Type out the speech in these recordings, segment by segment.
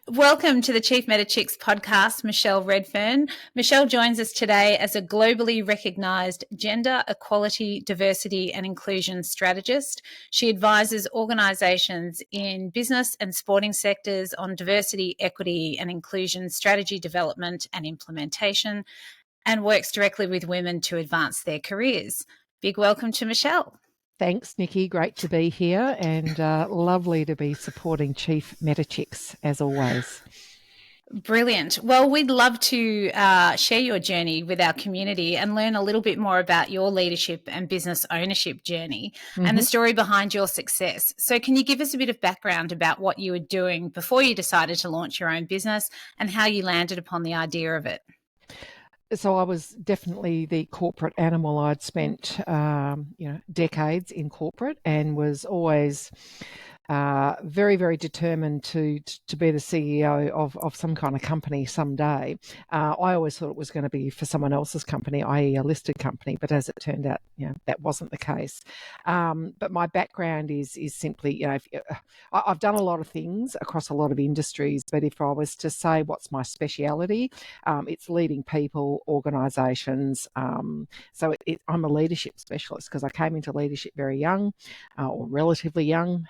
Welcome to the Chief Meta Chicks podcast, Michelle Redfern. Michelle joins us today as a globally recognised gender, equality, diversity and inclusion strategist. She advises organisations in business and sporting sectors on diversity, equity and inclusion strategy development and implementation, and works directly with women to advance their careers. Big welcome to Michelle. Thanks, Nikki. Great to be here and lovely to be supporting Chief Meta Chicks as always. Brilliant. Well, we'd love to share your journey with our community and learn a little bit more about your leadership and business ownership journey and the story behind your success. So can you give us a bit of background about what you were doing before you decided to launch your own business and how you landed upon the idea of it? So I was definitely the corporate animal. I'd spent, decades in corporate and was always very, very determined to be the CEO of some kind of company someday. I always thought it was going to be for someone else's company, i.e. a listed company, but as it turned out, that wasn't the case. But my background is simply, I've done a lot of things across a lot of industries, but if I was to say what's my speciality, it's leading people, organisations. I'm a leadership specialist because I came into leadership very young, or relatively young.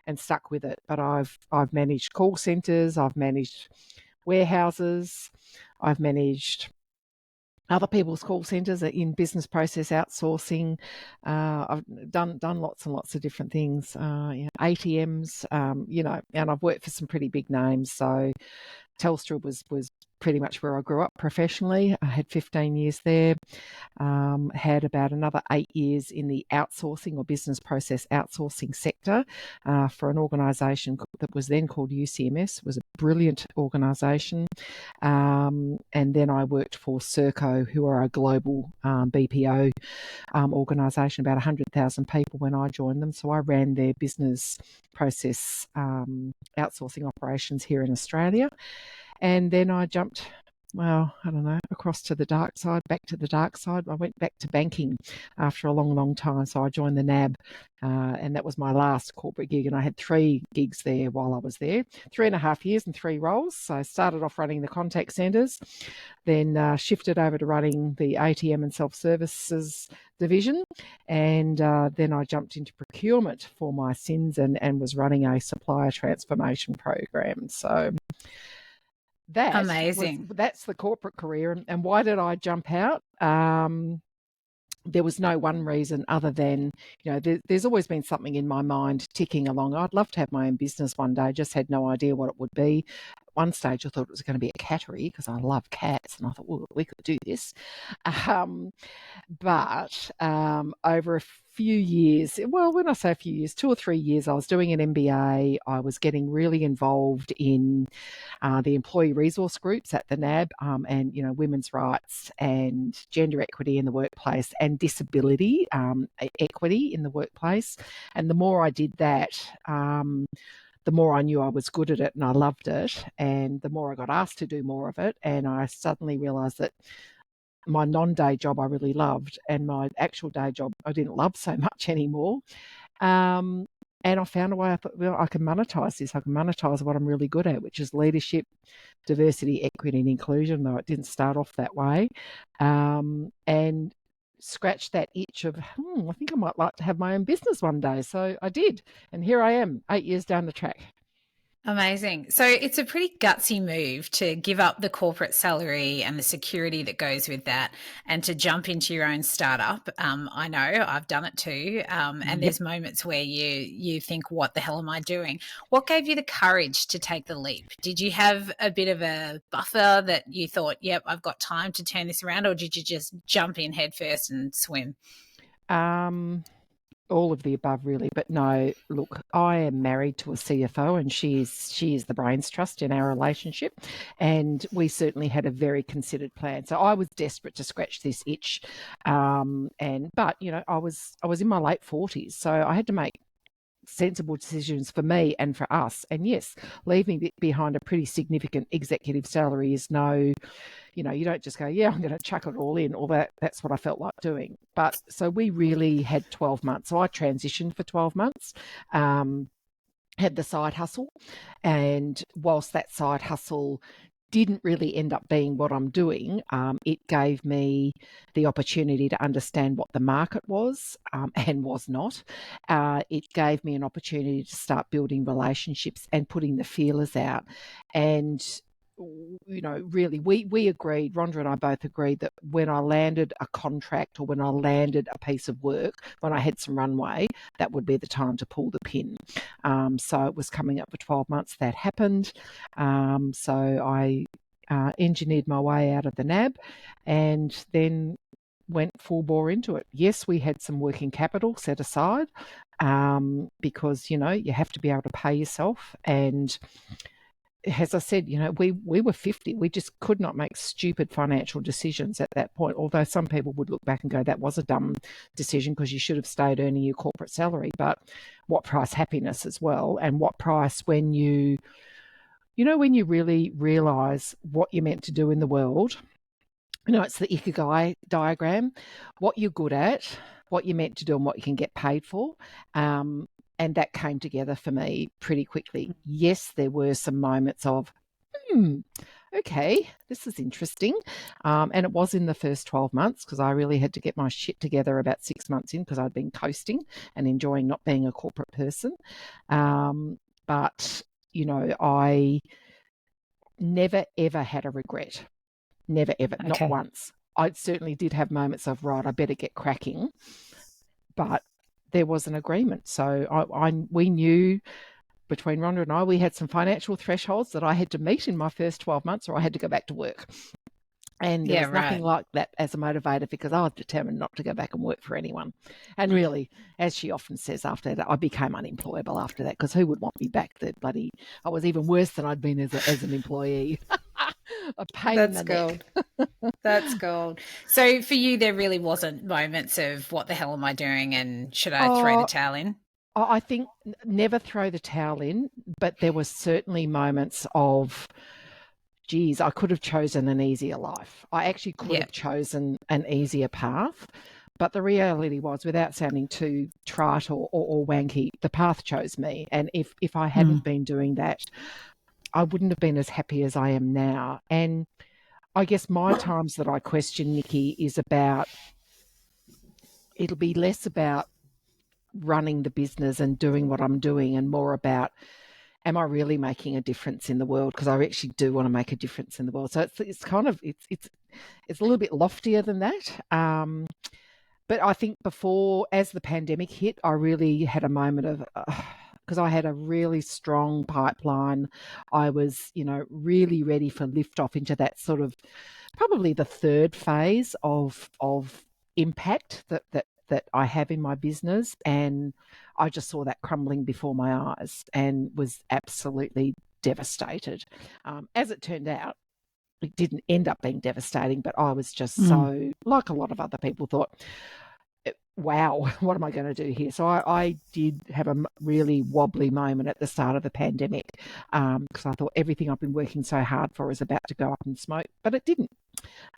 And stuck with it. But I've managed call centres, I've managed warehouses, I've managed other people's call centres in business process outsourcing. I've done lots and lots of different things. ATMs, and I've worked for some pretty big names. So Telstra was pretty much where I grew up professionally. I had 15 years there, had about another 8 years in the outsourcing or business process outsourcing sector for an organisation that was then called UCMS. It was a brilliant organisation. And then I worked for Serco, who are a global BPO organisation, about 100,000 people when I joined them. So I ran their business process outsourcing operations here in Australia. And then I jumped, across to the dark side, back to the dark side. I went back to banking after a long, long time. So I joined the NAB, and that was my last corporate gig. And I had 3 gigs there while I was there, 3.5 years and 3 roles. So I started off running the contact centres, then shifted over to running the ATM and self-services division. And then I jumped into procurement for my sins and was running a supplier transformation program. So Amazing. That's the corporate career. And why did I jump out? There was no one reason other than, there's always been something in my mind ticking along. I'd love to have my own business one day, just had no idea what it would be. At one stage I thought it was going to be a cattery because I love cats and I thought, well, we could do this. But over a few years, when I say a few years, 2 or 3 years, I was doing an MBA. I was getting really involved in the employee resource groups at the NAB, and women's rights and gender equity in the workplace and disability equity in the workplace. And the more I did that, the more I knew I was good at it and I loved it, and the more I got asked to do more of it, and I suddenly realised that my non-day job I really loved, and my actual day job I didn't love so much anymore. And I found a way. I thought, well, I can monetize this. I can monetize what I'm really good at, which is leadership, diversity, equity, and inclusion. Though it didn't start off that way, and scratched that itch of, I think I might like to have my own business one day. So I did, and here I am, 8 years down the track. Amazing. So it's a pretty gutsy move to give up the corporate salary and the security that goes with that and to jump into your own startup. I know I've done it too. And there's moments where you think, what the hell am I doing? What gave you the courage to take the leap? Did you have a bit of a buffer that you thought, yep, I've got time to turn this around? Or did you just jump in head first and swim? All of the above, really. But no, look, I am married to a CFO and she is the brains trust in our relationship, and we certainly had a very considered plan. So I was desperate to scratch this itch, but I was in my late 40s, so I had to make sensible decisions for me and for us. And yes, leaving behind a pretty significant executive salary is no, you don't just go, yeah, I'm going to chuck it all in, or that's what I felt like doing. But so we really had 12 months. So I transitioned for 12 months. had the side hustle. And whilst that side hustle didn't really end up being what I'm doing, it gave me the opportunity to understand what the market was and was not. It gave me an opportunity to start building relationships and putting the feelers out. And really, we agreed, Rhonda and I both agreed that when I landed a contract or when I landed a piece of work, when I had some runway, that would be the time to pull the pin. So it was coming up for 12 months. That happened. So I engineered my way out of the NAB and then went full bore into it. Yes, we had some working capital set aside because, you have to be able to pay yourself. And as I said, we were 50. We just could not make stupid financial decisions at that point, although some people would look back and go, that was a dumb decision because you should have stayed earning your corporate salary. But what price happiness as well, and what price when you really realise what you're meant to do in the world. It's the Ikigai diagram, what you're good at, what you're meant to do and what you can get paid for. And that came together for me pretty quickly. Yes, there were some moments of, okay, this is interesting. And it was in the first 12 months because I really had to get my shit together about 6 months in because I'd been coasting and enjoying not being a corporate person. But, I never, ever had a regret. Never, ever, not once. I certainly did have moments of, right, I better get cracking. But there was an agreement. So we knew between Rhonda and I, we had some financial thresholds that I had to meet in my first 12 months or I had to go back to work. And there was nothing like that as a motivator because I was determined not to go back and work for anyone. And really, as she often says after that, I became unemployable after that because who would want me back? I was even worse than I'd been as an employee. A pain in the neck. That's gold. So for you, there really wasn't moments of what the hell am I doing and should I throw the towel in? I think never throw the towel in, but there were certainly moments of, geez, I could have chosen an easier life. I actually could have chosen an easier path. But the reality was, without sounding too trite or wanky, the path chose me. And if I hadn't been doing that, I wouldn't have been as happy as I am now. And I guess my times that I question, Nikki, is it'll be less about running the business and doing what I'm doing and more about, am I really making a difference in the world? Because I actually do want to make a difference in the world. So it's kind of, it's a little bit loftier than that. But I think as the pandemic hit, I really had a moment of, because I had a really strong pipeline. I was, really ready for liftoff into that sort of probably the third phase of impact that I have in my business. And I just saw that crumbling before my eyes and was absolutely devastated. As it turned out, it didn't end up being devastating, but I was just so, like a lot of other people, thought, wow, what am I going to do here? So I did have a really wobbly moment at the start of the pandemic because I thought everything I've been working so hard for is about to go up in smoke, but it didn't.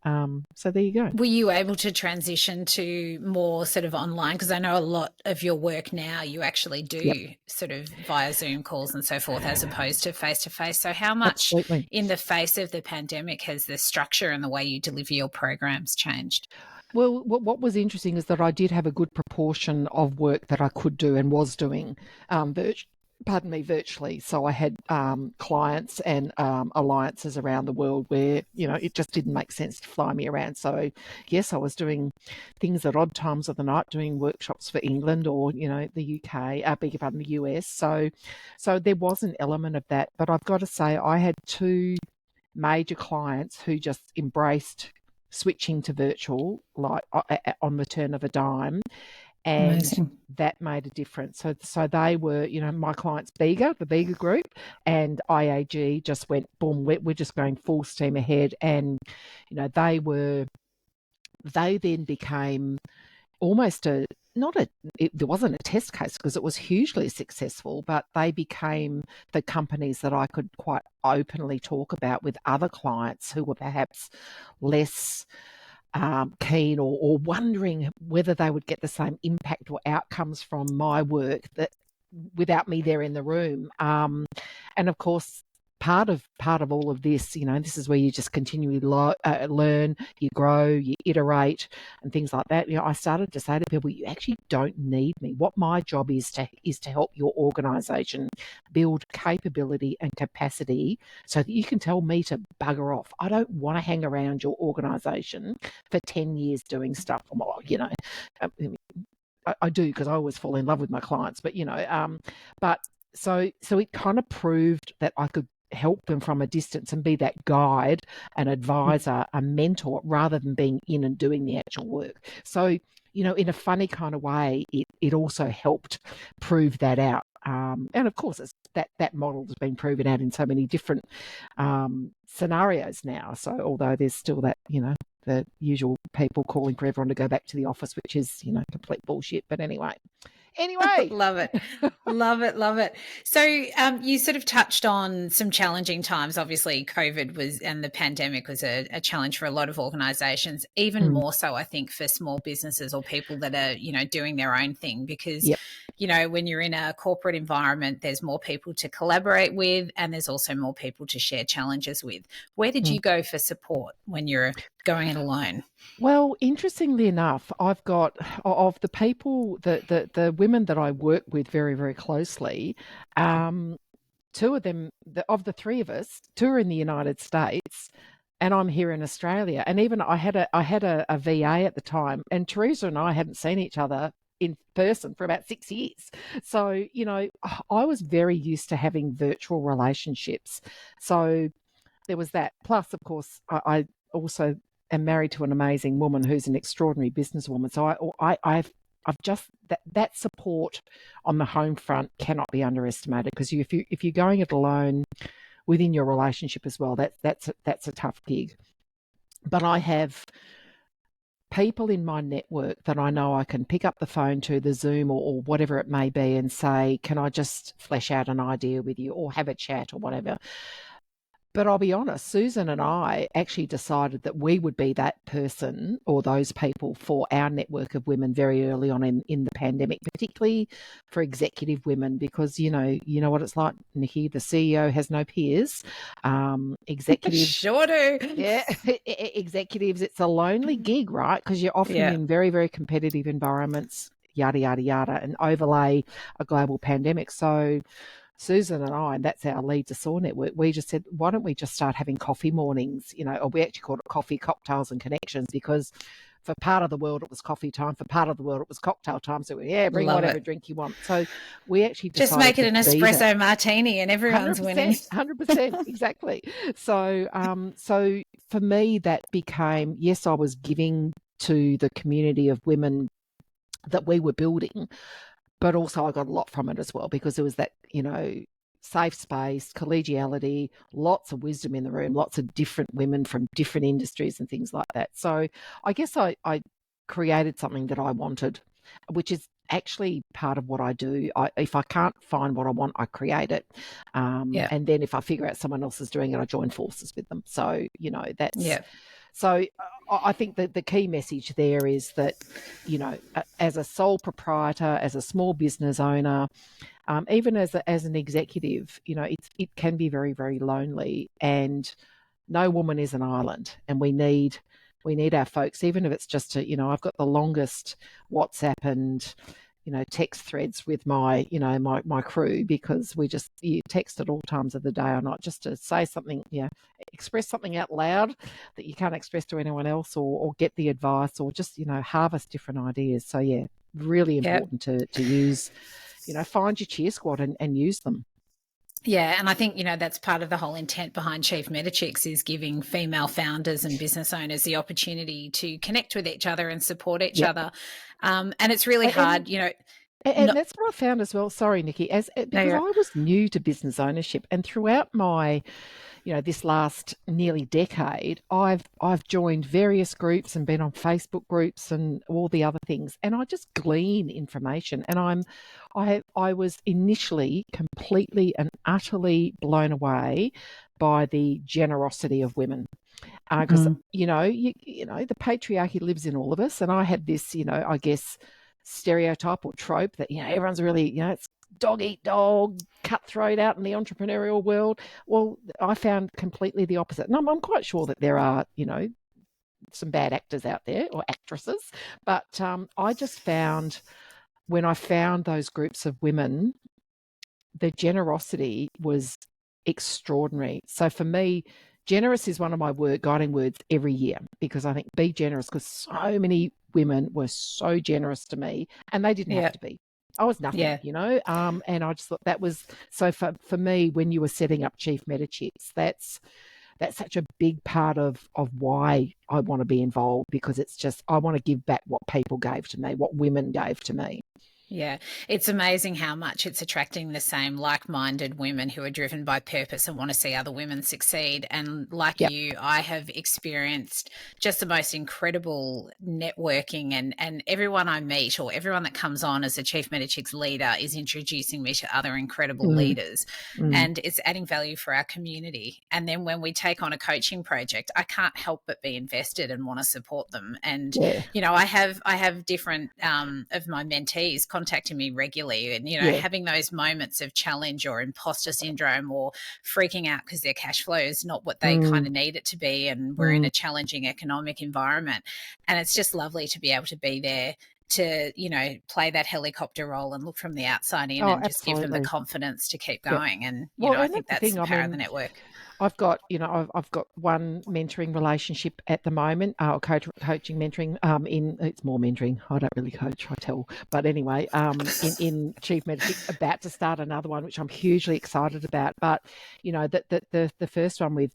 So there you go. Were you able to transition to more sort of online? Because I know a lot of your work now you actually do sort of via Zoom calls and so forth as opposed to face-to-face. So how much in the face of the pandemic has the structure and the way you deliver your programs changed? Well, what was interesting is that I did have a good proportion of work that I could do and was doing virtually. So I had clients and alliances around the world where, it just didn't make sense to fly me around. So, yes, I was doing things at odd times of the night, doing workshops for England or, the UK, beg your pardon, the US. So there was an element of that. But I've got to say, I had two major clients who just embraced switching to virtual, like on the turn of a dime. And amazing. That made a difference. So they were, my clients, the Bega Group, and IAG just went, boom, we're just going full steam ahead. And, they then became almost there wasn't a test case because it was hugely successful, but they became the companies that I could quite openly talk about with other clients who were perhaps less keen or wondering whether they would get the same impact or outcomes from my work without me there in the room. And of course, part of all of this, this is where you just continually learn, you grow, you iterate, and things like that. I started to say to people, you actually don't need me. What my job is to help your organisation build capability and capacity so that you can tell me to bugger off. I don't want to hang around your organisation for 10 years doing stuff. I do, because I always fall in love with my clients, but so it kind of proved that I could help them from a distance and be that guide, an advisor, a mentor, rather than being in and doing the actual work. So, in a funny kind of way, it also helped prove that out. And of course, that model has been proven out in so many different scenarios now. So although there's still that, the usual people calling for everyone to go back to the office, which is, complete bullshit. But anyway. Love it. Love it. Love it. So you sort of touched on some challenging times. Obviously, COVID and the pandemic was a challenge for a lot of organisations, even more so, I think, for small businesses or people that are, doing their own thing, because, when you're in a corporate environment, there's more people to collaborate with, and there's also more people to share challenges with. Where did you go for support when you're going it alone? Well, interestingly enough, I've got, of the people, the women that I work with very, very closely, two of them, of the three of us, two are in the United States and I'm here in Australia. And even I had a VA at the time, and Teresa and I hadn't seen each other in person for about 6 years. So, I was very used to having virtual relationships. So there was that. Plus, of course, I also am married to an amazing woman who's an extraordinary businesswoman. So I've just that support on the home front cannot be underestimated, because if you're going it alone within your relationship as well, that's a tough gig. But I have people in my network that I know I can pick up the phone to, the Zoom or whatever it may be, and say, can I just flesh out an idea with you or have a chat or whatever. But I'll be honest, Susan and I actually decided that we would be that person or those people for our network of women very early on in the pandemic, particularly for executive women, because, you know what it's like, Nikki, the CEO has no peers. Executives. Sure do. Yeah, executives, it's a lonely gig, right? Because you're often in very, very competitive environments, yada, yada, yada, and overlay a global pandemic. So Susan and I, and that's our lead to Soar network, we just said, why don't we just start having coffee mornings, or we actually called it coffee, cocktails and connections, because for part of the world it was coffee time, for part of the world it was cocktail time. So bring whatever drink you want. So we actually just make it an espresso martini and everyone's 100%, winning. 100%, exactly. So so for me that became, yes, I was giving to the community of women that we were building, but also I got a lot from it as well, because there was that, safe space, collegiality, lots of wisdom in the room, lots of different women from different industries and things like that. So I guess I created something that I wanted, which is actually part of what I do. If I can't find what I want, I create it. And then if I figure out someone else is doing it, I join forces with them. So, that's... Yeah. So I think that the key message there is that, as a sole proprietor, as a small business owner, even as an executive, it can be very, very lonely, and no woman is an island, and we need our folks, even if it's just to, I've got the longest WhatsApp and text threads with my my crew, because you text at all times of the day or night, just to say something, express something out loud that you can't express to anyone else, or get the advice, or just harvest different ideas. So really important to use, find your cheer squad and use them. Yeah, and I think, that's part of the whole intent behind Chief Metachicks, is giving female founders and business owners the opportunity to connect with each other and support each other. And it's really hard, And that's what I found as well. Sorry, Nikki, because I was new to business ownership, and throughout my, this last nearly decade, I've joined various groups and been on Facebook groups and all the other things, and I just glean information. And I was initially completely and utterly blown away by the generosity of women. Because the patriarchy lives in all of us, and I had this, I guess, stereotype or trope that everyone's really, it's dog eat dog, cutthroat out in the entrepreneurial world. Well, I found completely the opposite. And I'm quite sure that there are, some bad actors out there or actresses, but I just found when I found those groups of women, the generosity was extraordinary. So for me, generous is one of my guiding words every year, because I think be generous, because so many women were so generous to me and they didn't have Yeah. to be. I was nothing, Yeah. and I just thought that was so for me when you were setting up Chief Medichicks, that's such a big part of why I want to be involved, because it's just I want to give back what people gave to me, what women gave to me. Yeah, it's amazing how much it's attracting the same like-minded women who are driven by purpose and want to see other women succeed. And like Yep. you, I have experienced just the most incredible networking, and everyone I meet or everyone that comes on as a Chief Medichicks leader is introducing me to other incredible Mm, leaders, mm, and it's adding value for our community. And then when we take on a coaching project, I can't help but be invested and want to support them. And yeah. I have different of my mentees contacting me regularly, and Yeah. having those moments of challenge or imposter syndrome or freaking out because their cash flow is not what they kind Mm, of need it to be, and we're in mm. a challenging economic environment. And it's just lovely to be able to be there to play that helicopter role and look from the outside in Oh, and just give them the absolutely. confidence to keep Yep. going. And Well, I and think that's the that's thing. the I power of the mean, network. I've got one mentoring relationship at the moment, or coaching mentoring. In it's more mentoring. I don't really coach, I tell. But anyway, in Chief Medichicks, about to start another one, which I'm hugely excited about. But the first one with.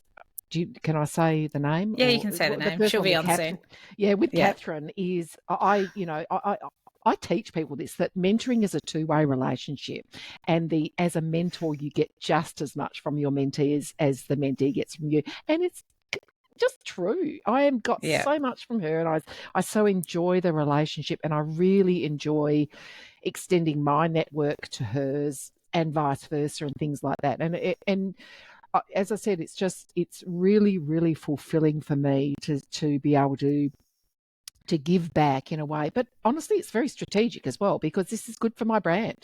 Can I say the name, Yeah, you or can say the the name. first She'll one be with on Catherine? soon. Yeah, with Yeah. Catherine is I teach people this, that mentoring is a two-way relationship, and the as a mentor you get just as much from your mentee as the mentee gets from you, and it's just true. I am got Yeah. so much from her, and I so enjoy the relationship, and I really enjoy extending my network to hers and vice versa and things like that. And as I said, it's really really fulfilling for me to be able to give back in a way. But honestly, it's very strategic as well, because this is good for my brand,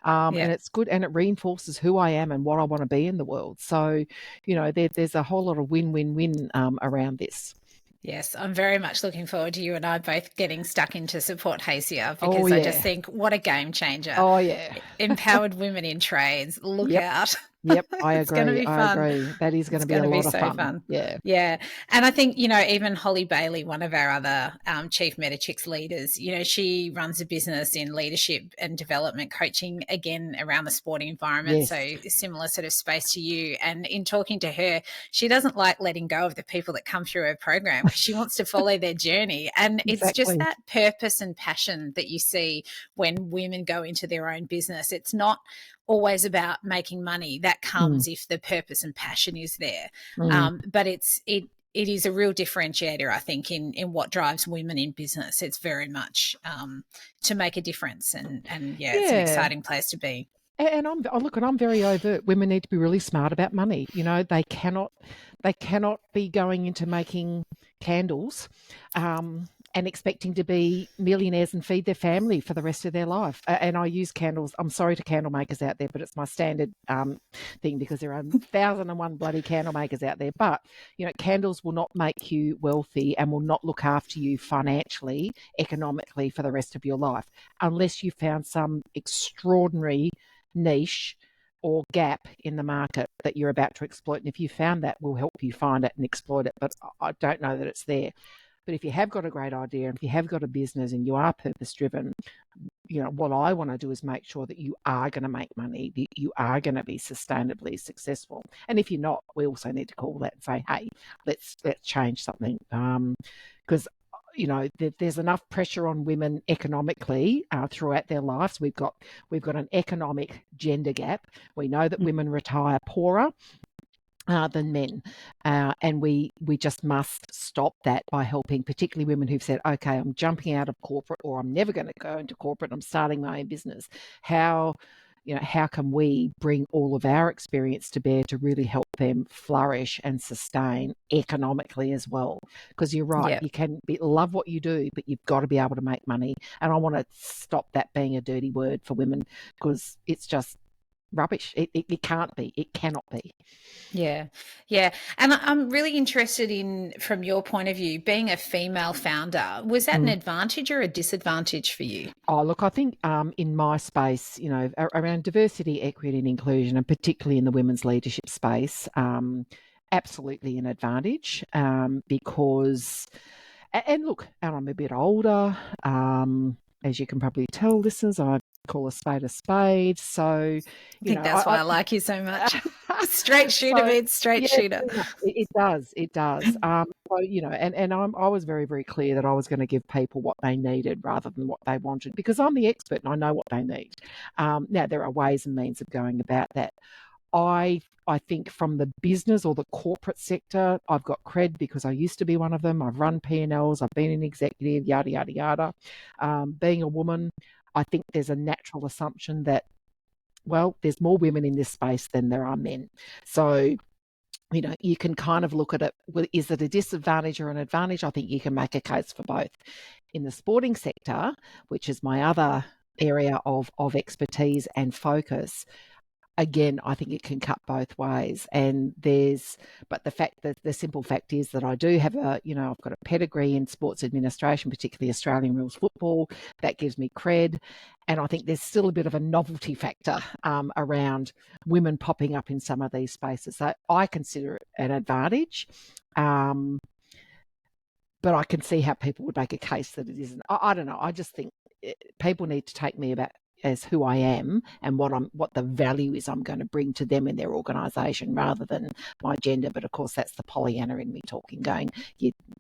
Yeah. and it's good, and it reinforces who I am and what I want to be in the world. So, there's a whole lot of win-win-win around this. Yes, I'm very much looking forward to you and I both getting stuck into Support Hacia, Oh because I just yeah, think what a game changer. oh yeah, Empowered women in trades. Look yep, out. yep. I It's going to agree. be I fun. agree. That is going It's to be going a to be lot of so fun. fun. Yeah. Yeah. And I think, even Holly Bailey, one of our other Chief Medichicks leaders, she runs a business in leadership and development coaching, again, around the sporting environment. So Yes. a similar sort of space to you. And in talking to her, she doesn't like letting go of the people that come through her program, because she wants to follow their journey. And it's just Exactly. that purpose and passion that you see when women go into their own business. It's not always about making money. That Mm, comes if the purpose and passion is there. mm. But it is a real differentiator, I think, in what drives women in business. It's very much to make a difference, and yeah, it's an Yeah. exciting place to be. And I'm very overt. Women need to be really smart about money. They cannot be going into making candles, and expecting to be millionaires and feed their family for the rest of their life. And I use candles. I'm sorry to candle makers out there, but it's my standard thing, because there are 1,001 bloody candle makers out there. But candles will not make you wealthy and will not look after you financially, economically for the rest of your life, unless you found some extraordinary niche or gap in the market that you're about to exploit. And if you found that, we'll help you find it and exploit it. But I don't know that it's there. But if you have got a great idea, and if you have got a business and you are purpose driven, what I want to do is make sure that you are going to make money, that you are going to be sustainably successful. And if you're not, we also need to call that and say, hey, let's change something. Because there's enough pressure on women economically throughout their lives. We've got an economic gender gap. We know that women retire poorer than men, and we just must stop that by helping, particularly women who've said, okay, I'm jumping out of corporate, or I'm never going to go into corporate, I'm starting my own business. How how can we bring all of our experience to bear to really help them flourish and sustain economically as well? Because you're right, Yeah. you can love what you do, but you've got to be able to make money. And I want to stop that being a dirty word for women, because it's just rubbish. It can't be. It cannot be. Yeah. Yeah. And I'm really interested in, from your point of view, being a female founder, was that an Mm. advantage or a disadvantage for you? Oh, look, I think in my space, around diversity, equity, and inclusion, and particularly in the women's leadership space, absolutely an advantage, because, and look, and I'm a bit older, as you can probably tell, listeners, I call a spade a spade. So, I think that's why I like you so much. Straight shooter so means straight yeah, shooter. it does. It does. So, and I was very, very clear that I was going to give people what they needed rather than what they wanted, because I'm the expert and I know what they need. Now, there are ways and means of going about that. I think from the business or the corporate sector, I've got cred because I used to be one of them. I've run P&Ls, I've been an executive, yada, yada, yada. Being a woman, I think there's a natural assumption that, well, there's more women in this space than there are men. So, you can kind of look at it, is it a disadvantage or an advantage? I think you can make a case for both. In the sporting sector, which is my other area of expertise and focus, again, I think it can cut both ways. But the simple fact is that I do have I've got a pedigree in sports administration, particularly Australian rules football. That gives me cred. And I think there's still a bit of a novelty factor around women popping up in some of these spaces. So I consider it an advantage. But I can see how people would make a case that it isn't. I don't know. I just think people need to take me as who I am and what the value is I'm going to bring to them in their organisation, rather than my gender. But of course, that's the Pollyanna in me talking, going,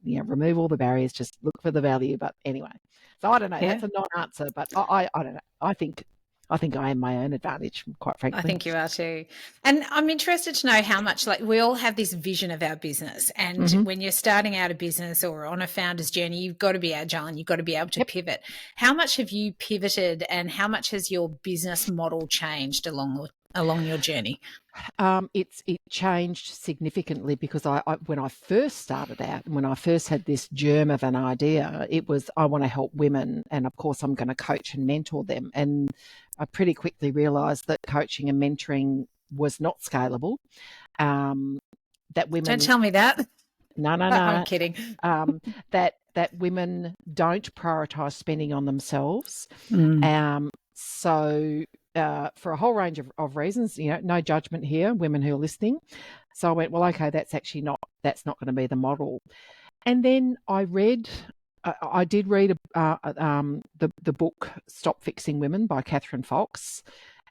remove all the barriers, just look for the value. But anyway, so I don't know. Yeah. That's a non-answer, but I don't know. I think I am my own advantage, quite frankly. I think you are too. And I'm interested to know how much, like, we all have this vision of our business. And when you're starting out a business or on a founder's journey, you've got to be agile and you've got to be able to pivot. How much have you pivoted, and how much has your business model changed along your journey? It changed significantly, because I when I first started out, when I first had this germ of an idea, it was, I want to help women, and of course I'm going to coach and mentor them. And I pretty quickly realised that coaching and mentoring was not scalable. That women Don't tell me that. no I'm kidding. that women don't prioritise spending on themselves. So for a whole range of reasons, no judgment here, women who are listening. So I went, well, okay, that's not going to be the model. And then I did read the book Stop Fixing Women by Catherine Fox,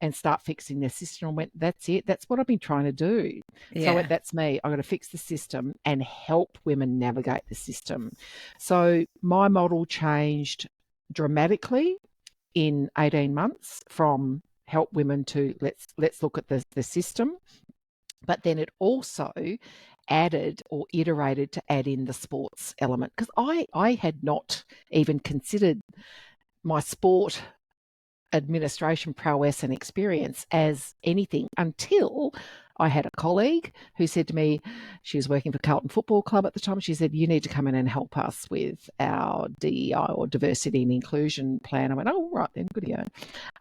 and Start Fixing Their System. I went, that's it. That's what I've been trying to do. Yeah. So I went, that's me. I've got to fix the system and help women navigate the system. So my model changed dramatically in 18 months, from help women to let's look at the system. But then it also added or iterated to add in the sports element, because I had not even considered my sport administration prowess and experience as anything until I had a colleague who said to me, she was working for Carlton Football Club at the time, she said, you need to come in and help us with our DEI, or diversity and inclusion plan. I went, oh, right then, good.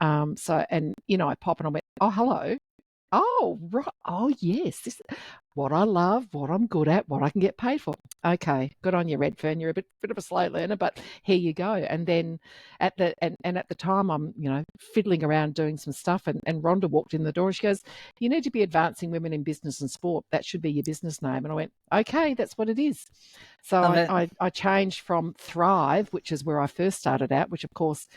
I pop and I went, oh, hello. Oh, right. Oh, yes. This is what I love, what I'm good at, what I can get paid for. Okay, good on you, Redfern. You're a bit of a slow learner, but here you go. And then at the time, I'm fiddling around doing some stuff, and Rhonda walked in the door and she goes, "You need to be advancing women in business and sport. That should be your business name." And I went, "Okay, that's what it is." So I changed from Thrive, which is where I first started out, which of course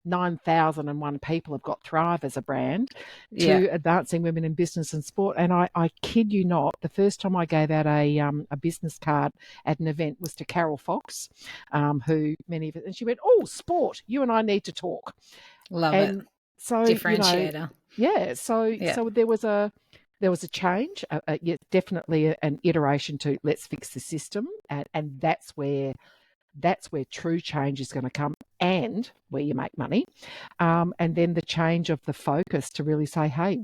9,001 people have got Thrive as a brand, to advancing women in business and sport. And I kid you not, the first time I gave out a business card at an event was to Carol Fox, who many of it, and she went, "Oh, sport, you and I need to talk." Love it. So differentiator. So there was a change, definitely an iteration to let's fix the system, and that's where true change is going to come. and where you make money. And then the change of the focus to really say, hey,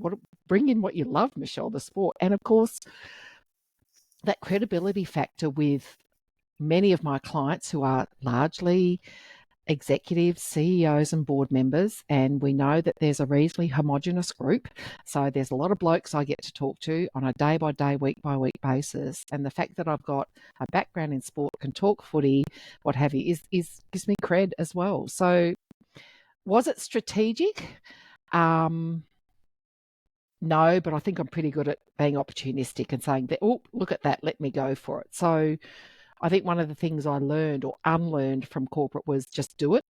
bring in what you love, Michelle, the sport. And of course, that credibility factor with many of my clients who are largely executives, CEOs and board members, and we know that there's a reasonably homogenous group. So there's a lot of blokes I get to talk to on a day-by-day, week-by-week basis. And the fact that I've got a background in sport, can talk footy, what have you, is gives me cred as well. So was it strategic? No, but I think I'm pretty good at being opportunistic and saying that, oh, look at that, let me go for it. So I think one of the things I learned or unlearned from corporate was just do it.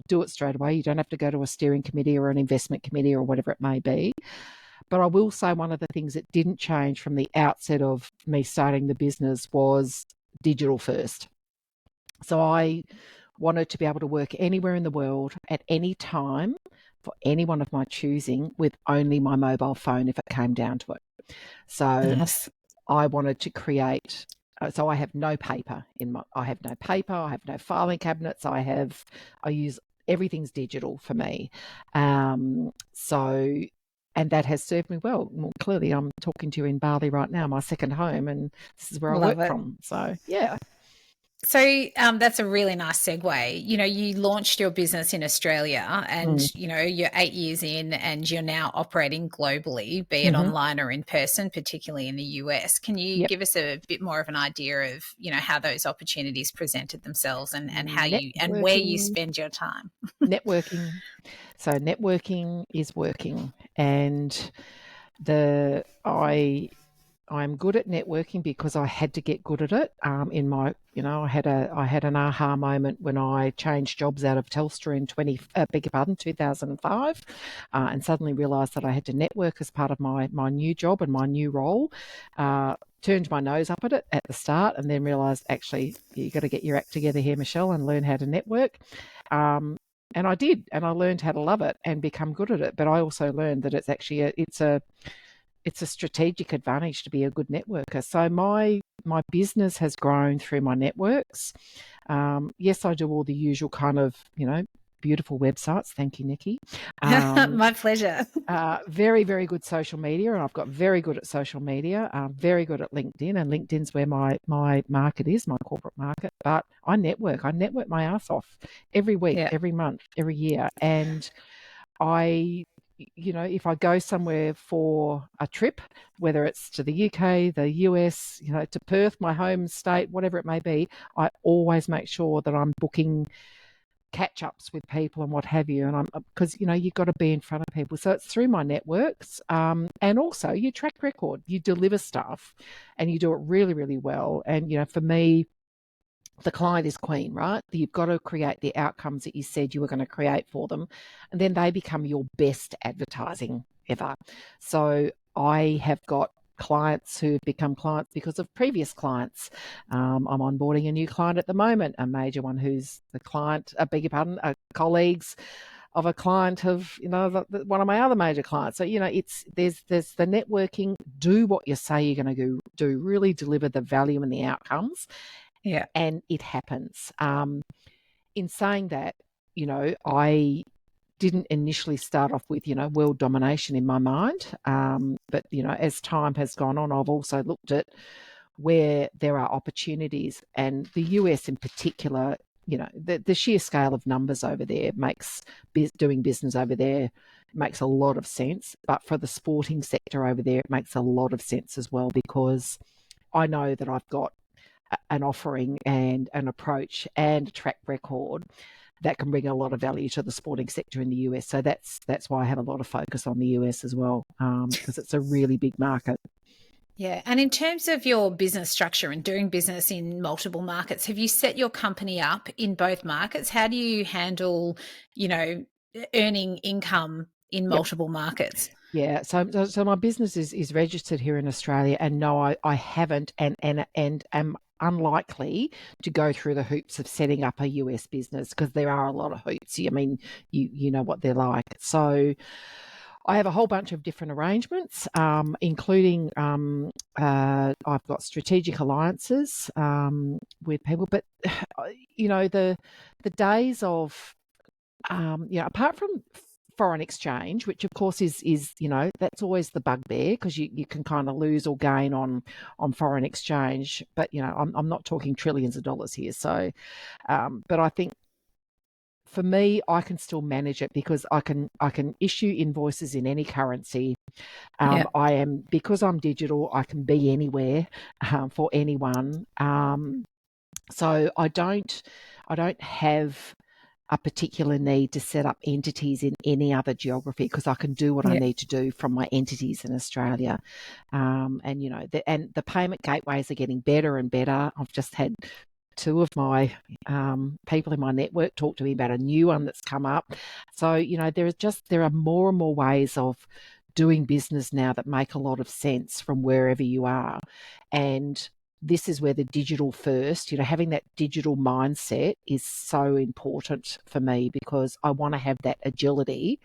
Do it straight away. You don't have to go to a steering committee or an investment committee or whatever it may be. But I will say one of the things that didn't change from the outset of me starting the business was digital first. So I wanted to be able to work anywhere in the world at any time for anyone of my choosing with only my mobile phone if it came down to it. So Yes. I wanted to create, so I have no paper I have no filing cabinets. I use, everything's digital for me. And that has served me well. Well, clearly I'm talking to you in Bali right now, my second home, and this is where I Love work it. from. So, yeah. So that's a really nice segue. You launched your business in Australia and, you're 8 years in and you're now operating globally, be it online or in person, particularly in the US. Can you Yep. give us a bit more of an idea of, how those opportunities presented themselves and how and where you spend your time? Networking. So networking is working. And I'm good at networking because I had to get good at it. I had an aha moment when I changed jobs out of Telstra in 2005, and suddenly realised that I had to network as part of my new job and my new role. Turned my nose up at it at the start, and then realised actually you got to get your act together here, Michelle, and learn how to network. And I did, and I learned how to love it and become good at it. But I also learned that it's actually it's a strategic advantage to be a good networker. So my business has grown through my networks. Yes, I do all the usual kind of, beautiful websites. Thank you, Nikki. My pleasure. Very, very good social media, and I've got very good at social media. Very good at LinkedIn, and LinkedIn's where my market is, my corporate market. But I network my ass off every week, every month, every year, and if I go somewhere for a trip, whether it's to the UK, the US, to Perth, my home state, whatever it may be, I always make sure that I'm booking catch-ups with people and what have you. And because, you've got to be in front of people. So it's through my networks. And also your track record, you deliver stuff and you do it really, really well. And, for me, the client is queen, right? You've got to create the outcomes that you said you were going to create for them, and then they become your best advertising ever. So I have got clients who have become clients because of previous clients. I'm onboarding a new client at the moment, a major one who's the client, colleagues of a client of, one of my other major clients. So, there's the networking, do what you say you're going to do, really deliver the value and the outcomes. Yeah. And it happens. In saying that, I didn't initially start off with, world domination in my mind. But, as time has gone on, I've also looked at where there are opportunities, and the US in particular, the sheer scale of numbers over there makes doing business over there makes a lot of sense. But for the sporting sector over there, it makes a lot of sense as well, because I know that I've got an offering and an approach and a track record that can bring a lot of value to the sporting sector in the US. So that's why I have a lot of focus on the US as well, because it's a really big market. Yeah. And in terms of your business structure and doing business in multiple markets, have you set your company up in both markets? How do you handle, earning income in multiple markets? Yeah, so my business is registered here in Australia, and no, I haven't, and am unlikely to go through the hoops of setting up a US business, because there are a lot of hoops. I mean, you know what they're like. So I have a whole bunch of different arrangements, including I've got strategic alliances with people, but the days of apart from foreign exchange, which of course is that's always the bugbear, because you can kind of lose or gain on foreign exchange. But I'm not talking trillions of dollars here. So, but I think for me, I can still manage it because I can issue invoices in any currency. Yeah. Because I'm digital, I can be anywhere for anyone. So I don't have a particular need to set up entities in any other geography, because I can do what I Yeah. need to do from my entities in Australia. And the payment gateways are getting better and better. I've just had two of my people in my network talk to me about a new one that's come up. So there are more and more ways of doing business now that make a lot of sense from wherever you are. And this is where the digital first, having that digital mindset is so important for me, because I want to have that agility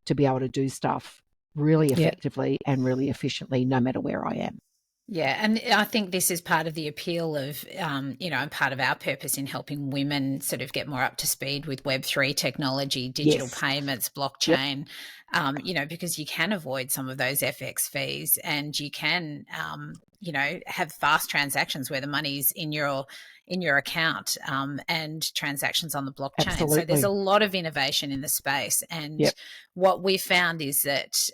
to be able to do stuff really Yeah. effectively and really efficiently, no matter where I am. Yeah, and I think this is part of the appeal of, and part of our purpose in helping women sort of get more up to speed with Web3 technology, digital Yes. payments, Yep. blockchain, because you can avoid some of those FX fees, and you can, have fast transactions where the money's in your account, and transactions on the blockchain. So there's Absolutely. a lot of innovation in the space, and Yep. what we found is that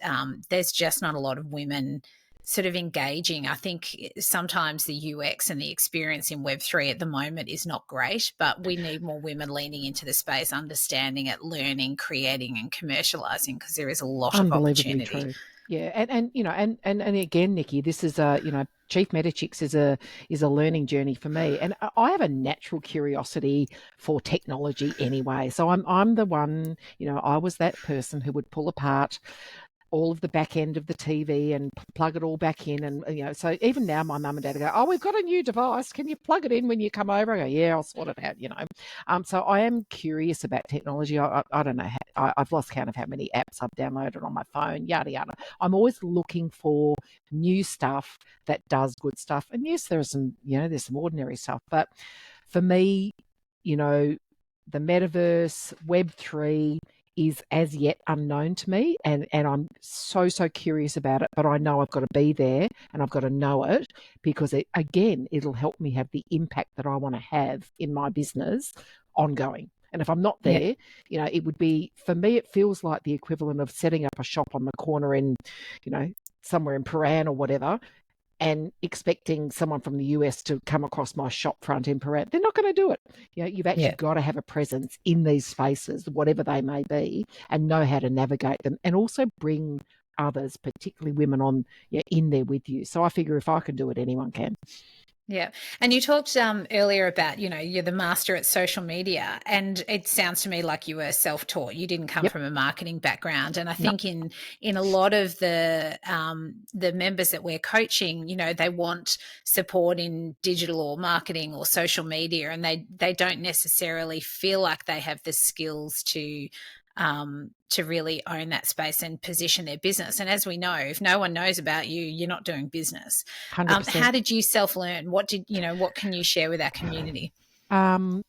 there's just not a lot of women sort of engaging. I think sometimes the UX and the experience in Web3 at the moment is not great, but we need more women leaning into the space, understanding it, learning, creating, and commercializing, because there is a lot of Unbelievably opportunity. true. Yeah, and again, Nikki, this is a Chief Metachicks is a learning journey for me, and I have a natural curiosity for technology anyway. So I'm the one, I was that person who would pull apart all of the back end of the TV and plug it all back in. And, so even now my mum and dad go, oh, we've got a new device. Can you plug it in when you come over? I go, yeah, I'll sort it out. So I am curious about technology. I don't know. I've lost count of how many apps I've downloaded on my phone, yada, yada. I'm always looking for new stuff that does good stuff. And yes, there's some ordinary stuff. But for me, the metaverse, Web3, is as yet unknown to me, and I'm so curious about it, but I know I've got to be there and I've got to know it, because it'll help me have the impact that I want to have in my business ongoing. And if I'm not Yeah. there, it would be, for me, it feels like the equivalent of setting up a shop on the corner in, somewhere in Paran or whatever, and expecting someone from the US to come across my shop front in Paran. They're not going to do it. You've actually Yeah. got to have a presence in these spaces, whatever they may be, and know how to navigate them, and also bring others, particularly women, on in there with you. So I figure if I can do it, anyone can. Yeah. And you talked earlier about, you're the master at social media, and it sounds to me like you were self-taught. You didn't come Yep. from a marketing background. And I No. think in a lot of the members that we're coaching, they want support in digital or marketing or social media, and they don't necessarily feel like they have the skills to really own that space and position their business. And as we know, if no one knows about you, you're not doing business. How 100%. did you self-learn? What can you share with our community? Um,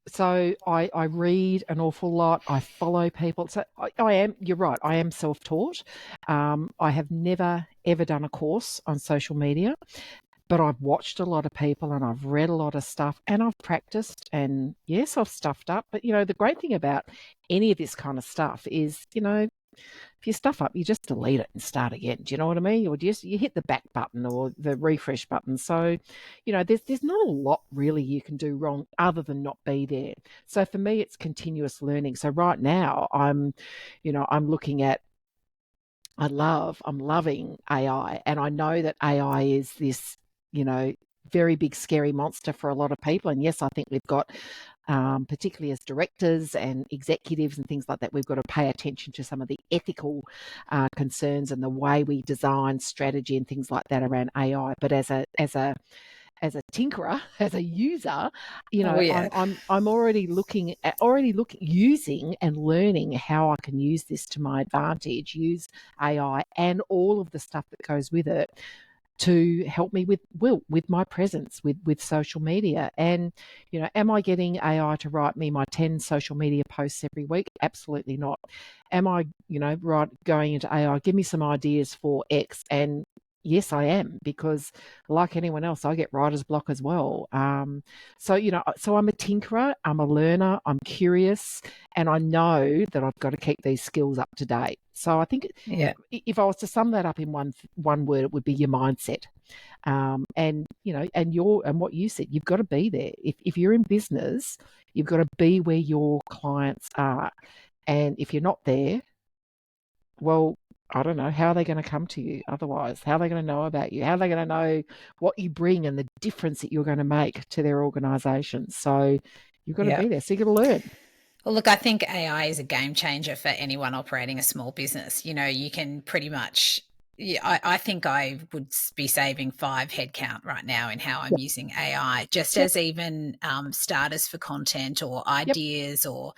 so I read an awful lot. I follow people. So you're right, I am self-taught. I have never, ever done a course on social media, but I've watched a lot of people and I've read a lot of stuff and I've practiced, and yes, I've stuffed up. But the great thing about any of this kind of stuff is, if you stuff up, you just delete it and start again. Do you know what I mean? Or just you hit the back button or the refresh button. So, there's not a lot really you can do wrong other than not be there. So for me, it's continuous learning. So right now, I'm looking at. I'm loving AI, and I know that AI is this, very big scary monster for a lot of people. And yes, I think we've got, particularly as directors and executives and things like that, we've got to pay attention to some of the ethical concerns and the way we design strategy and things like that around AI. But as a tinkerer, as a user, Oh yeah. I'm already looking using and learning how I can use this to my advantage, use AI and all of the stuff that goes with it to help me with my presence with social media. And am I getting AI to write me my 10 social media posts every week? Absolutely not. Am I going into AI, give me some ideas for X? And yes, I am, because like anyone else, I get writer's block as well. So I'm a tinkerer, I'm a learner, I'm curious, and I know that I've got to keep these skills up to date. So I think, Yeah. if I was to sum that up in one word, it would be your mindset. And what you said, you've got to be there. If you're in business, you've got to be where your clients are. And if you're not there, well, I don't know, how are they going to come to you otherwise? How are they going to know about you? How are they going to know what you bring and the difference that you're going to make to their organisation? So you've got to Yeah. be there. So you've got to learn. Well, look, I think AI is a game changer for anyone operating a small business. You can pretty much, I think I would be saving 5 headcount right now in how I'm Yep. using AI, just Yep. as even starters for content or Yep. ideas or,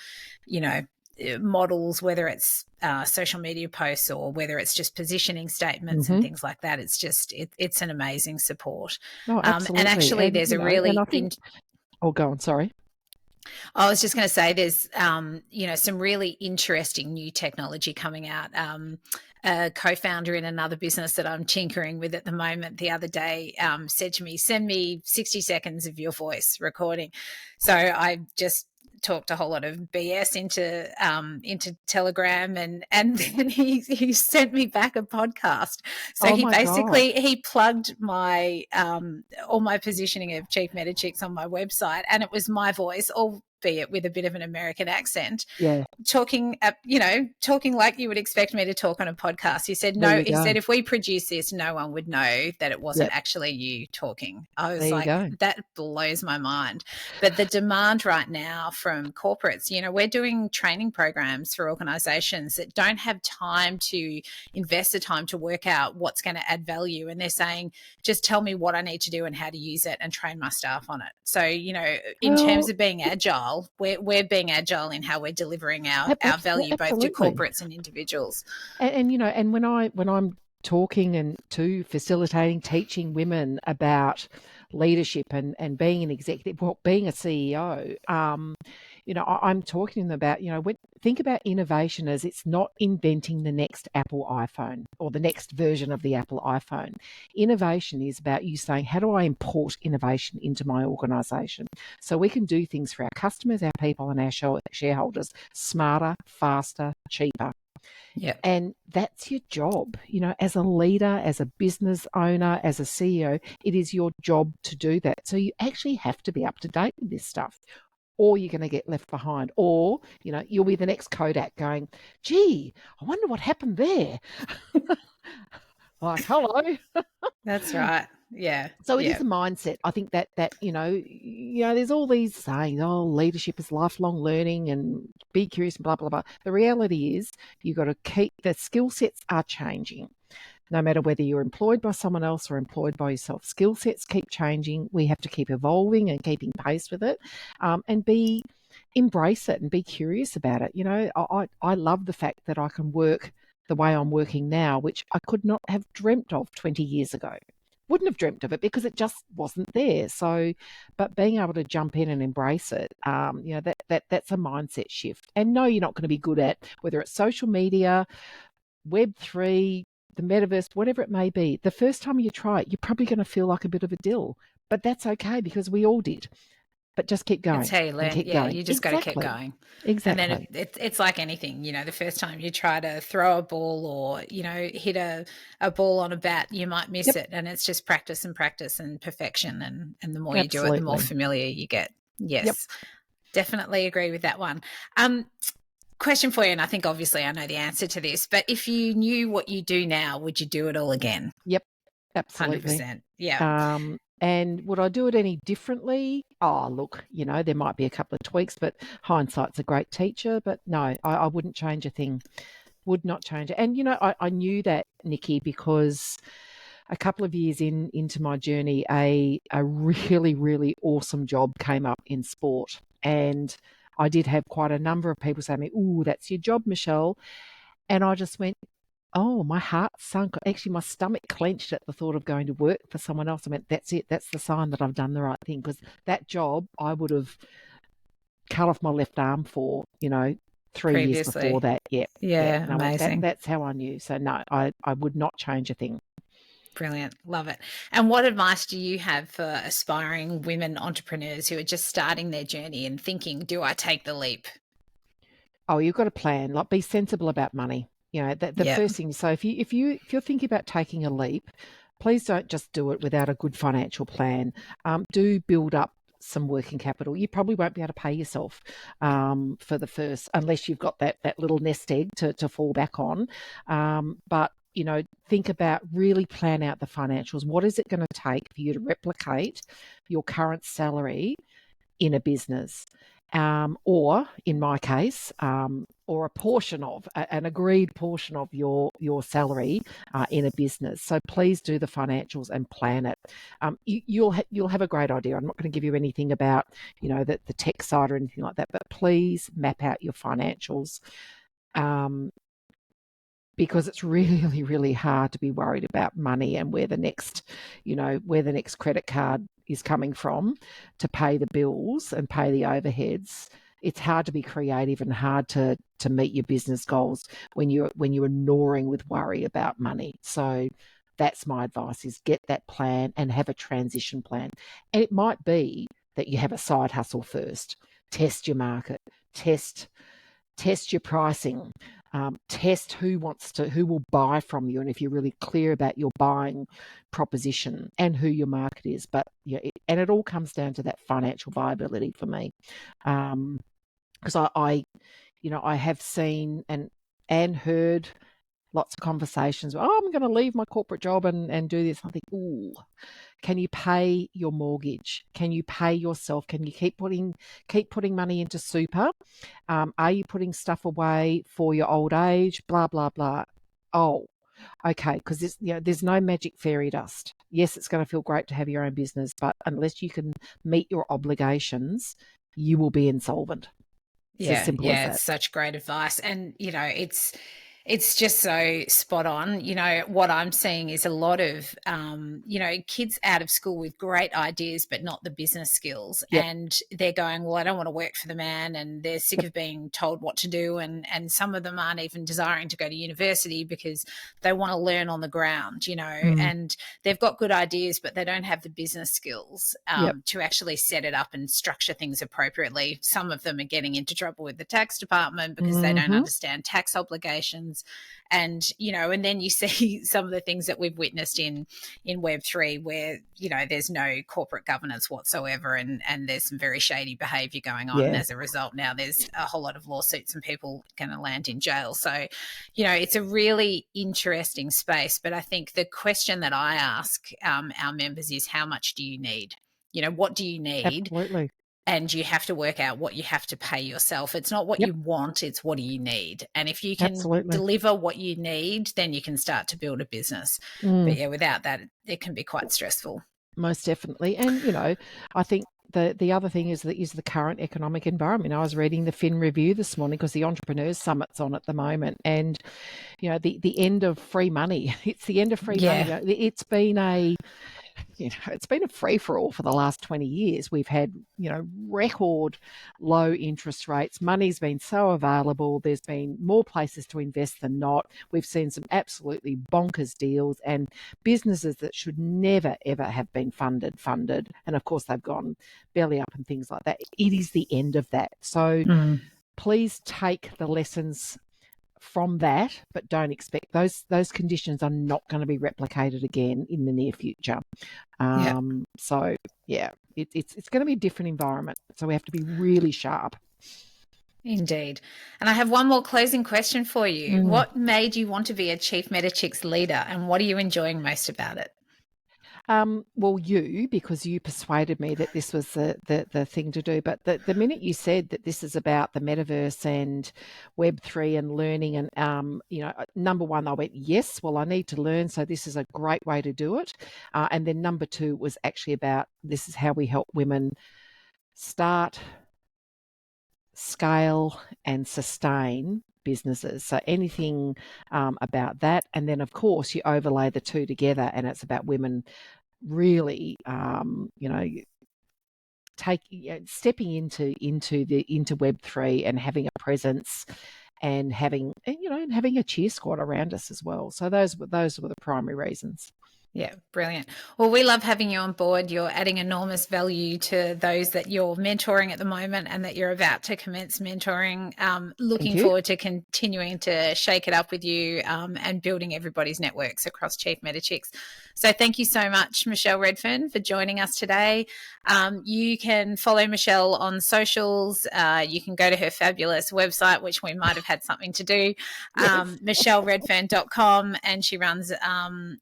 models, whether it's social media posts or whether it's just positioning statements and things like that. It's just, it's an amazing support. No, And absolutely. actually, And, there's a and I really think, go on, sorry. I was just going to say there's, some really interesting new technology coming out. A co-founder in another business that I'm tinkering with at the moment the other day said to me, send me 60 seconds of your voice recording. So I just talked a whole lot of BS into Telegram, and then he sent me back a podcast. So Oh he my God. he plugged my all my positioning of Chief Meta Chicks on my website, and it was my voice, albeit with a bit of an American accent, Yeah, talking like you would expect me to talk on a podcast. He said, there no, you he go. said, if we produce this, no one would know that it wasn't Yep, actually you talking. I was there you like, go. that blows my mind. But the demand right now from corporates, we're doing training programs for organizations that don't have time to invest the time to work out what's going to add value. And they're saying, just tell me what I need to do and how to use it and train my staff on it. So, in terms Well, of being agile, we're being agile in how we're delivering our value both to absolutely. corporates and individuals. And when I'm talking and to facilitating, teaching women about leadership and being an executive, well, being a CEO, I'm talking to them about, think about innovation as it's not inventing the next Apple iPhone or the next version of the Apple iPhone. Innovation is about you saying, how do I import innovation into my organisation so we can do things for our customers, our people, and our shareholders smarter, faster, cheaper. Yeah. And that's your job, as a leader, as a business owner, as a CEO, it is your job to do that. So you actually have to be up to date with this stuff, or you're going to get left behind, or, you'll be the next Kodak going, gee, I wonder what happened there. Like, hello. That's right. Yeah. So it Yeah. is a mindset. I think that there's all these sayings, oh, leadership is lifelong learning and be curious and blah blah blah. The reality is you've got to keep the skill sets are changing. No matter whether you're employed by someone else or employed by yourself, skill sets keep changing. We have to keep evolving and keeping pace with it, and embrace it and be curious about it. I love the fact that I can work the way I'm working now, which I could not have dreamt of 20 years ago. Wouldn't have dreamt of it because it just wasn't there. So, but being able to jump in and embrace it, that's a mindset shift. And no, you're not going to be good at whether it's social media, Web3, the metaverse, whatever it may be. The first time you try it, you're probably going to feel like a bit of a dill, but that's okay because we all did. But just keep It's going how you and learn. keep Yeah, going. you just got to keep Exactly. going. And then Exactly. it's like anything, the first time you try to throw a ball or, hit a ball on a bat, you might miss Yep. it. And it's just practice and practice and perfection. And the more you do it, the more Absolutely. familiar you get. Yep. Yes, definitely agree with that one. Question for you, and I think obviously I know the answer to this, but if you knew what you do now, would you do it all again? Yep. Absolutely. 100%. Yeah. And would I do it any differently? Oh, look, there might be a couple of tweaks, but hindsight's a great teacher. But no, I wouldn't change a thing. Would not change it. And, I knew that, Nikki, because a couple of years into my journey, a really, really awesome job came up in sport. And I did have quite a number of people say to me, ooh, that's your job, Michelle. And I just went, Oh, my heart sunk. Actually, my stomach clenched at the thought of going to work for someone else. I went, that's it. That's the sign that I've done the right thing. Because that job, I would have cut off my left arm for, 3 years before previously? that. Yeah, yeah. Yeah, And I went, amazing. that's how I knew. So no, I would not change a thing. Brilliant. Love it. And what advice do you have for aspiring women entrepreneurs who are just starting their journey and thinking, do I take the leap? Oh, you've got a plan. Like, be sensible about money. The Yeah. first thing. So if you're thinking about taking a leap, please don't just do it without a good financial plan. Do build up some working capital. You probably won't be able to pay yourself for the first, unless you've got that little nest egg to fall back on. But think about, really plan out the financials. What is it going to take for you to replicate your current salary in a business? Or in my case, or a portion of an agreed portion of your salary in a business. So please do the financials and plan it. You'll have a great idea. I'm not going to give you anything about the tech side or anything like that, but please map out your financials. Um, because it's really, really hard to be worried about money and where the next credit card is coming from to pay the bills and pay the overheads. It's hard to be creative and hard to meet your business goals when you're gnawing with worry about money. So that's my advice: is get that plan and have a transition plan. And it might be that you have a side hustle first. Test your market, test your pricing, test who will buy from you, and if you're really clear about your buying proposition and who your market is. But and it all comes down to that financial viability for me, because I have seen and heard lots of conversations. Oh, I'm going to leave my corporate job and do this. I think, ooh, can you pay your mortgage? Can you pay yourself? Can you keep putting money into super? Are you putting stuff away for your old age? Blah blah blah. Oh, okay. Because there's no magic fairy dust. Yes, it's going to feel great to have your own business, but unless you can meet your obligations, you will be insolvent. It's as Yeah, simple as yeah, that. it's such great advice. And, it's just so spot on. What I'm seeing is a lot of, kids out of school with great ideas, but not the business skills. Yep. And they're going, well, I don't want to work for the man. And they're sick Yep. of being told what to do. And some of them aren't even desiring to go to university because they want to learn on the ground, Mm. and they've got good ideas, but they don't have the business skills Yep. to actually set it up and structure things appropriately. Some of them are getting into trouble with the tax department because they don't Mm-hmm. understand tax obligations. And and then you see some of the things that we've witnessed in Web3 where there's no corporate governance whatsoever, and there's some very shady behavior going on, and Yeah. as a result now there's a whole lot of lawsuits and people going to land in jail. So it's a really interesting space. But I think the question that I ask our members is, how much do you need? What do you need? Absolutely. And you have to work out what you have to pay yourself. It's not what Yep. you want, it's what do you need. And if you can Absolutely. deliver what you need, then you can start to build a business. But Mm. yeah, without that, it can be quite stressful. Most definitely. And I think the other thing is the current economic environment. I was reading the Fin Review this morning because the Entrepreneurs Summit's on at the moment, and the end of free money. It's the end of free money. Yeah. It's been a free for all for the last 20 years. We've had, record low interest rates. Money's been so available. There's been more places to invest than not. We've seen some absolutely bonkers deals and businesses that should never, ever have been funded. And of course, they've gone belly up and things like that. It is the end of that. So Mm. please take the lessons from that, but don't expect those conditions are not going to be replicated again in the near future. Yeah. So yeah, it's going to be a different environment. So we have to be really sharp. Indeed. And I have one more closing question for you. Mm. What made you want to be a Chief MetaChicks leader, and what are you enjoying most about it? Well, because you persuaded me that this was the thing to do. But the minute you said that this is about the metaverse and Web3 and learning, and number one, I went, yes, well, I need to learn, so this is a great way to do it. And then number two was actually about, this is how we help women start, scale, and sustain businesses. So anything about that. And then, of course, you overlay the two together, and it's about women really, stepping into Web3 and having a presence, and having a cheer squad around us as well. So those were the primary reasons. Yeah, brilliant. Well, we love having you on board. You're adding enormous value to those that you're mentoring at the moment and that you're about to commence mentoring. Thank Looking you. forward to continuing to shake it up with you and building everybody's networks across Chief Metachicks. So thank you so much, Michelle Redfern, for joining us today. You can follow Michelle on socials. You can go to her fabulous website, which we might have had something to do, Yes. michelleredfern.com, and she runs,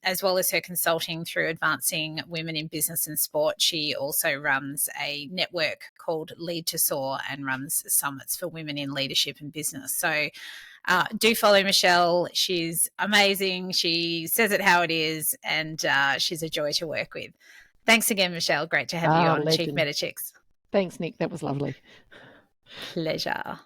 as well as her consulting through advancing women in business and sport, she also runs a network called Lead to Soar and runs summits for women in leadership and business. So do follow Michelle. She's amazing. She says it how it is, and she's a joy to work with. Thanks again, Michelle. Great to have you on Chief Legend. Metachicks. Thanks, Nick. That was lovely. Pleasure.